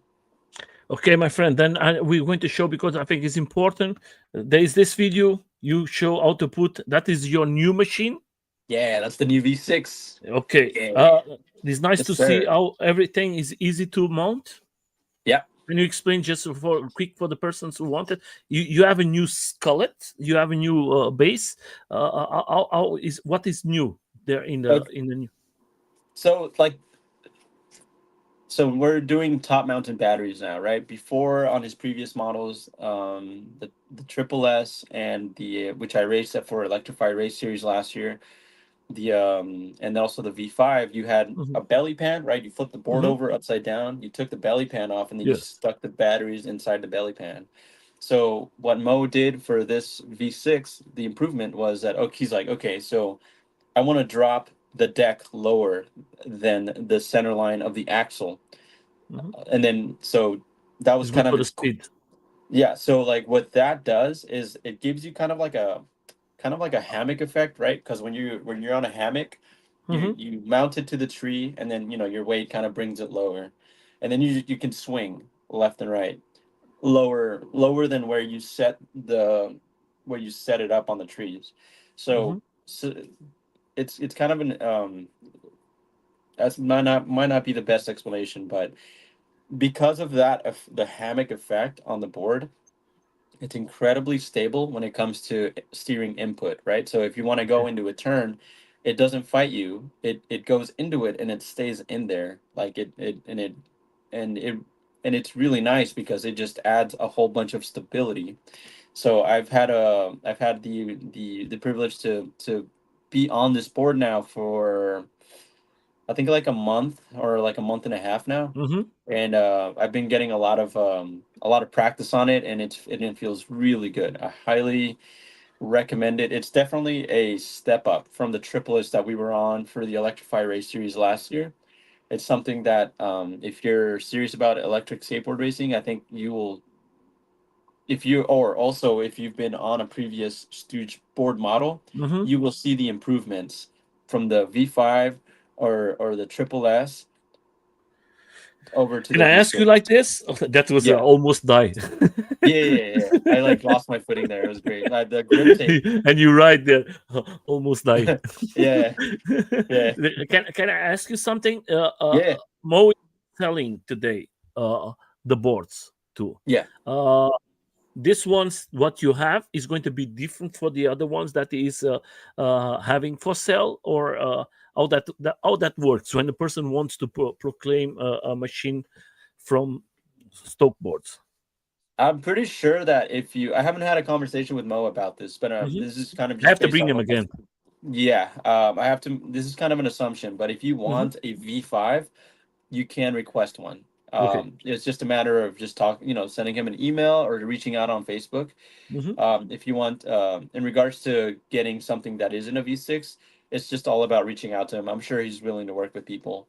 Okay, my friend. Then we're going to show because I think it's important. There is this video. You show how to put. That is your new machine. Yeah, that's the new V6. Okay. Yeah. It's nice Yes, to see sir. how everything is easy to mount. Yeah. Can you explain just for quick for the persons who want it? You have a new skullet. You have a new base. How is what is new there Okay. in the new? So we're doing top mounted batteries now, right? Before on his previous models, the Triple S and the which I raced at for Electrify Race Series last year, the and also the V5, you had Hmm. a belly pan, right? You flip the board Hmm. over upside down, you took the belly pan off, and then you Yes. stuck the batteries inside the belly pan. So what Mo did for this V6, the improvement was that, oh, he's like, okay, so I want to drop the deck lower than the center line of the axle. Hmm. And then so that was It's good kind of for the his speed. yeah, so like what that does is it gives you kind of like a hammock effect, right? Because when you're on a hammock, you Hmm. you mount it to the tree, and then your weight kind of brings it lower, and then you can swing left and right, lower than where you set it up on the trees. Hmm. So it's kind of an that's might not be the best explanation, but because of that, the hammock effect on the board, it's incredibly stable when it comes to steering input, right? So if you want to go Okay. into a turn, it doesn't fight you. It goes into it and it stays in there. Like and it and it's really nice because it just adds a whole bunch of stability. So I've had the privilege to be on this board now for I think like a month or like a month and a half now, Hmm. and I've been getting a lot of practice on it, and it feels really good. I highly recommend it. It's definitely a step up from the triplets that we were on for the Electrify Race Series last year. It's something that if you're serious about electric skateboard racing, I think you will. If you've been on a previous Stooge board model, Hmm. you will see the improvements from the V5 or the Triple S over to Can the I ask you V6. like this? That was Yeah. almost die. Yeah. I like lost my footing there. It was great. Like the grip tape. And you right there, almost die. Yeah, yeah, Can I ask you something? yeah, Mo is selling today uh, the boards too. yeah. Uh, this one's what you have is going to be different for the other ones that is having for sale, or how that works when a person wants to proclaim a machine from stock boards. I'm pretty sure that if you, I haven't had a conversation with Mo about this, but Hmm. this is kind of I just have to based bring on him what. again. Yeah, I have to. This is kind of an assumption, but if you Hmm. want a V5, you can request one. Okay. It's just a matter of just sending him an email or reaching out on Facebook. Hmm. If you want, in regards to getting something that isn't a V6, it's just all about reaching out to him. I'm sure he's willing to work with people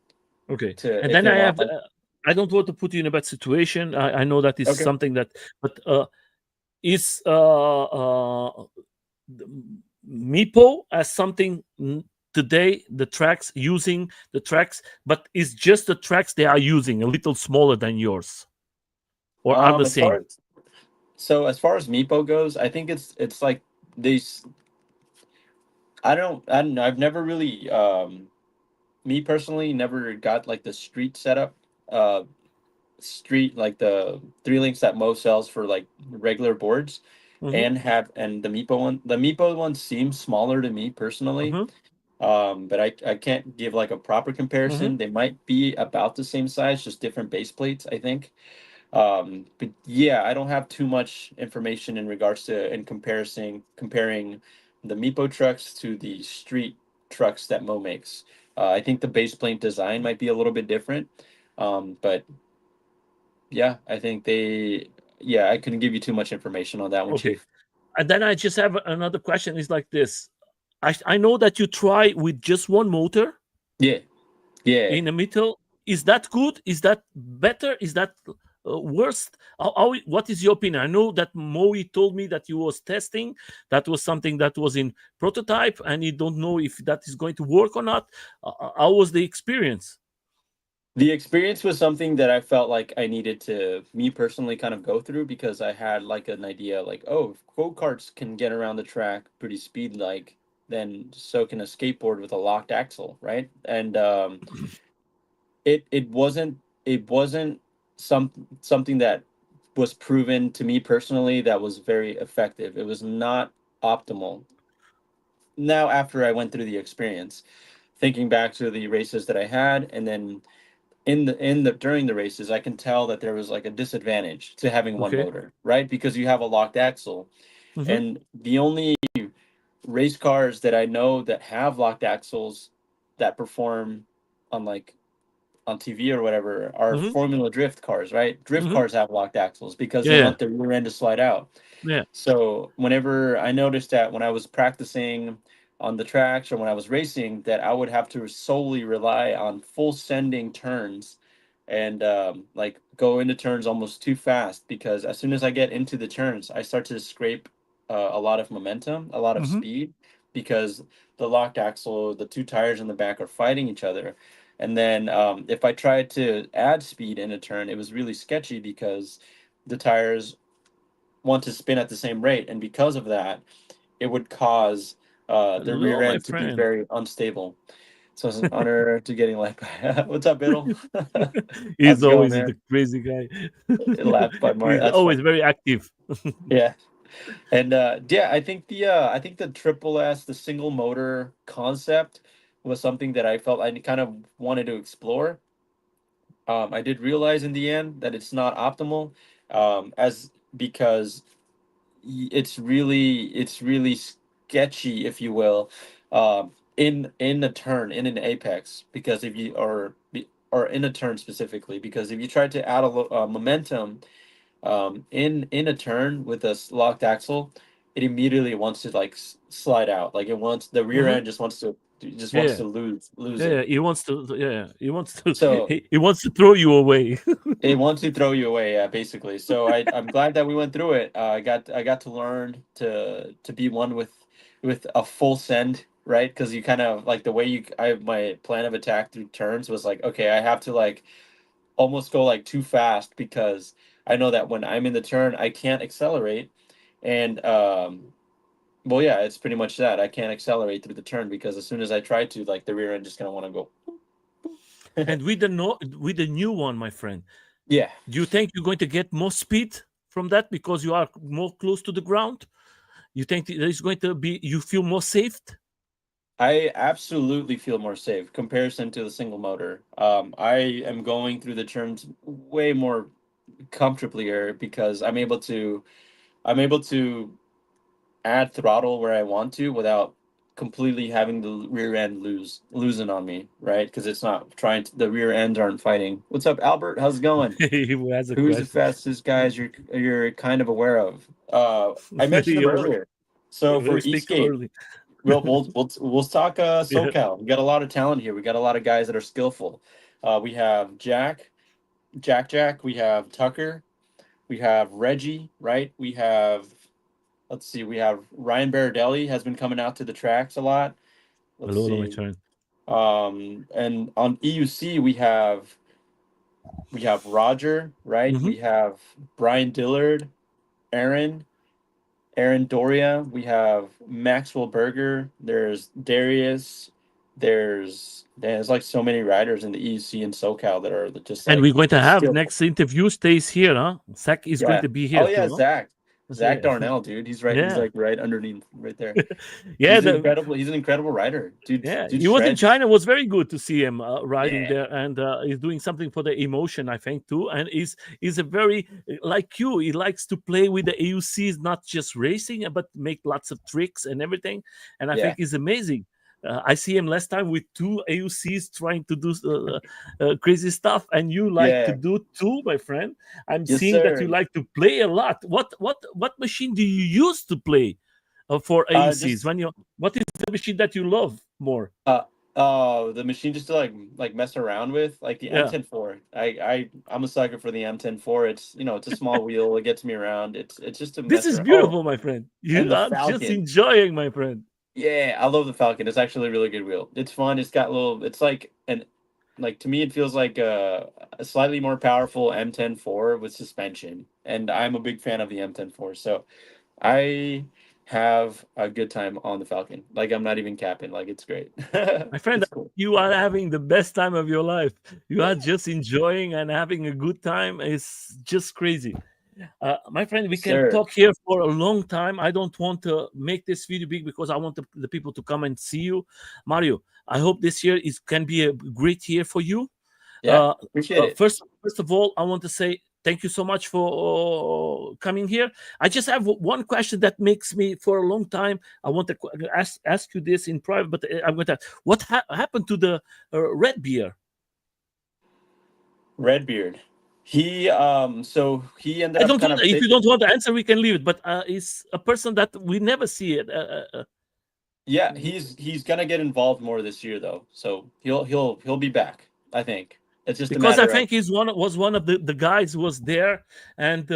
Okay. to And if then they I want have. like. I don't want to put you in a bad situation. I know that is Okay. something that, but is Meepo as something today, the tracks using the tracks, but it's just the tracks they are using a little smaller than yours, or are the As far same? as as far as Meepo goes, I think it's like these. I don't know. I've never really me personally never got like the street setup. Uh, street like the three links that Mo sells for like regular boards, Mm-hmm. and the Meepo one. The Meepo one seems smaller to me personally. Mm-hmm. But I can't give like a proper Mm-hmm. comparison. They might be about the same size, just different base plates, I think. But yeah, I don't have too much information in regards to in comparison comparing the Meepo trucks to the street trucks that Mo makes. I think the base plate design might be a little bit different. But yeah, I think they yeah, I couldn't give you too much information on that one, Okay. Chief. And then I just have another question. Is like this. I know that you try with just one motor Yeah, yeah. in the middle. Is that good? Is that better? Is that worse? What is your opinion? I know that Moe told me that he was testing. That was something that was in prototype, and he don't know if that is going to work or not. How was the experience? The experience was something that I felt like I needed to, me personally, kind of go through because I had like an idea, like, oh, if go karts can get around the track pretty speed like, then so can a skateboard with a locked axle, right? And it wasn't something that was proven to me personally that was very effective. It was not optimal. Now, after I went through the experience, thinking back to the races that I had, and then in the during the races, I can tell that there was like a disadvantage to having one Okay. motor, right? Because you have a locked axle, Mm-hmm. and the only race cars that I know that have locked axles that perform on like on TV or whatever are Mm-hmm. Formula Drift cars, right? Drift Mm-hmm. cars have locked axles because they Yeah. want the rear end to slide out. Yeah. So whenever I noticed that when I was practicing on the tracks or when I was racing, that I would have to solely rely on full sending turns and like go into turns almost too fast because as soon as I get into the turns, I start to scrape a lot of momentum, a lot of Mm-hmm. speed because the locked axle, the two tires in the back are fighting each other. And then if I tried to add speed in a turn, it was really sketchy because the tires want to spin at the same rate, and because of that, it would cause the rear Hello, my end to be friend. very unstable. So it's an honor to getting like, what's up, Biddle? How's He's it going, always man? the crazy guy. Laughed by Mark. He's That's always funny. very active. Yeah, and yeah, I think the triple S, the single motor concept, was something that I felt I kind of wanted to explore. I did realize in the end that it's not optimal, as because it's really sketchy, if you will, in a turn in an apex because if you or in a turn specifically because if you try to add momentum in a turn with a locked axle, it immediately wants to like slide out, like it wants the rear Hmm. end just wants Yeah. to lose Yeah, it. yeah, he wants to. Yeah, he wants to. So He wants to throw you away. it wants to throw you away, yeah, basically. So I'm glad that we went through it. I got to learn to be one with a full send, right? Because you kind of like the way my plan of attack through turns was like, okay, I have to like almost go like too fast because I know that when I'm in the turn, I can't accelerate, and well, yeah, it's pretty much that I can't accelerate through the turn because as soon as I try to, like the rear end just gonna want to go. And with the no, with the new one, my friend, Yeah. do you think you're going to get more speed from that because you are more close to the ground? You think there's going to be, you feel more safe? I absolutely feel more safe comparison to the single motor. I am going through the turns way more comfortably here because I'm able to add throttle where I want to without completely having the rear end losing on me, right? Because it's not trying to, the rear ends aren't fighting. What's up, Albert? How's it going? Who has a Who's the question? fastest guys you're kind of aware of? I mentioned them You're, earlier. So you for speak too Eastgate, early. we'll talk Yeah. SoCal. We got a lot of talent here. We got a lot of guys that are skillful. We have Jack. We have Tucker. We have Reggie, right? We have, let's see, we have Ryan Baradelli has been coming out to the tracks a lot. Let's Hello, my see. friend. And on EUC we have Roger, right? Hmm. We have Brian Dillard, Aaron, Aaron Doria. We have Maxwell Berger. There's Darius. There's like so many riders in the EUC and SoCal that are just And like we're going to have skillful. next interview stays here, huh? Zach is going Yeah. to be Oh here yeah, too, huh? Zach. Zach Yeah. Darnell, dude. He's right. He's Yeah. like right underneath, right there. Yeah. He's incredible. He's an incredible rider, dude. Yeah, Dude he was in shreds. China. It was very good to see him riding Yeah, there, and he's doing something for the emotion, I think, too. And he's a very like you. He likes to play with the AUCs, not just racing, but make lots of tricks and everything. And I yeah, think he's amazing. I see him last time with two AUCs trying to do crazy stuff, and you like to yeah. do too, my friend. I'm Yes, seeing that you sir. like to play a lot. What machine do you use to play for AUCs? Just What is the machine that you love more? uh the machine just to like mess around with, like the Yeah. M104. I'm a sucker for the M104. It's a small wheel. It gets me around. It's just to This mess is around. Oh, beautiful, my friend. and You the are just Falcon. enjoying, my friend. Yeah, I love the Falcon. It's actually a really good wheel. It's fun. It's got little. It's like an like to me it feels like a slightly more powerful M104 with suspension, and I'm a big fan of the M104. So I have a good time on the Falcon. Like I'm not even capping. Like it's great. My friend, It's cool. you are having the best time of your life. You are just enjoying and having a good time. It's just crazy. My friend, we can Sir. talk here for a long time. I don't want to make this video big because I want the people to come and see you. Mario, I hope this year is can be a great year for you. Yeah, appreciate it. First of all, I want to say thank you so much for coming here. I just have one question that makes me for a long time. I want to ask you this in private, but I'm going to. What happened to the red beer? Redbeard. He ended I up don't kind want. of If you don't want the answer, we can leave it. But it's a person that we never see it. yeah, he's gonna get involved more this year though. So he'll be back. I think. It's just a Because I matter of think he's one of the guys who was there, and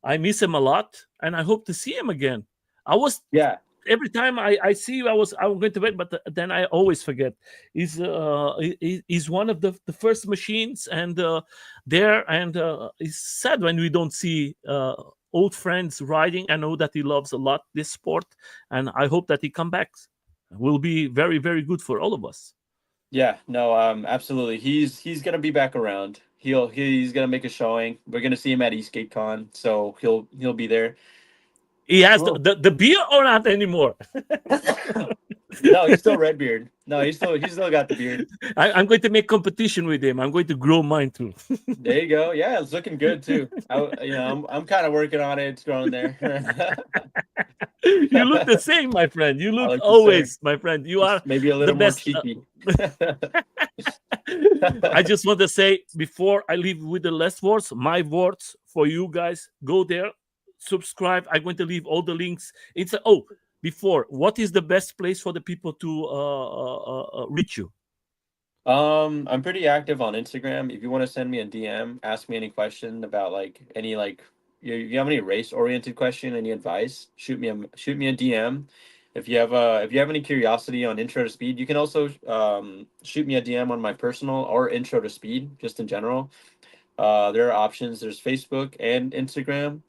I miss him a lot, and I hope to see him again. I was yeah. every time I see you, I'm going to bed, but then I always forget. He's one of the first machines, and there, and it's sad when we don't see old friends riding. I know that he loves a lot this sport, and I hope that he come back. Will be very very good for all of us. Yeah, no, absolutely. He's gonna be back around. He's gonna make a showing. We're gonna see him at Eastgate Con, so he'll be there. He has Oh. the beer or not anymore. No, he's still Redbeard. No, he's still got the beard. I'm going to make competition with him. I'm going to grow mine too. There you go. Yeah, it's looking good too. I'm kind of working on it. It's growing there. You look the same, my friend. You I look like to say, always, my friend. You are just maybe a the little more best. cheeky. I just want to say before I leave with the last words, my words for you guys. Go there, subscribe. I'm going to leave all the links. Before, what is the best place for the people to reach you? I'm pretty active on Instagram. If you want to send me a DM, ask me any question about like any like you have any race oriented question, any advice, shoot me a DM. If you have any curiosity on intro to speed, you can also shoot me a DM on my personal or intro to speed, just in general. There are options. There's Facebook and Instagram,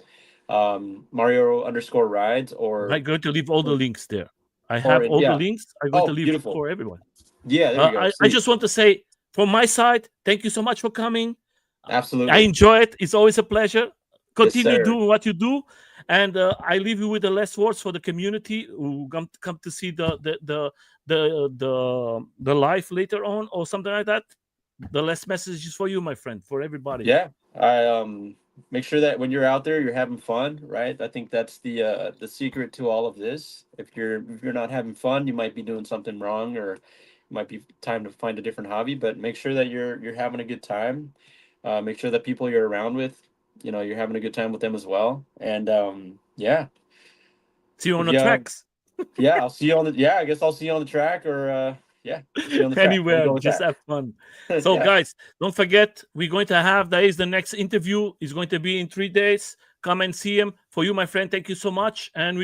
Mario underscore rides I'm going to leave all the or links there. I have all the yeah. links. I'm going to Oh, leave beautiful. for everyone. Yeah, there you go. I Sweet. just want to say from my side, thank you so much for coming. I Absolutely. enjoy it. It's always a pleasure. Yes, Continue sir. doing what you do, and I leave you with the last words for the community who come to see the live later on or something like that. The last message is for you, my friend, for everybody. Yeah, I make sure that when you're out there, you're having fun, right? I think that's the secret to all of this. If you're not having fun, you might be doing something wrong, or it might be time to find a different hobby. But make sure that you're having a good time. Make sure that people you're around with, you're having a good time with them as well. And yeah, See you on if the you have, tracks. yeah, I'll see you on the yeah. I guess I'll see you on the track, or yeah, we'll see you on the track. We'll Anywhere, go with just that. have fun. So, Yeah. guys, don't forget, we're going to have that is the next interview is going to be in 3 days. Come and see him. For you, my friend, thank you so much, and we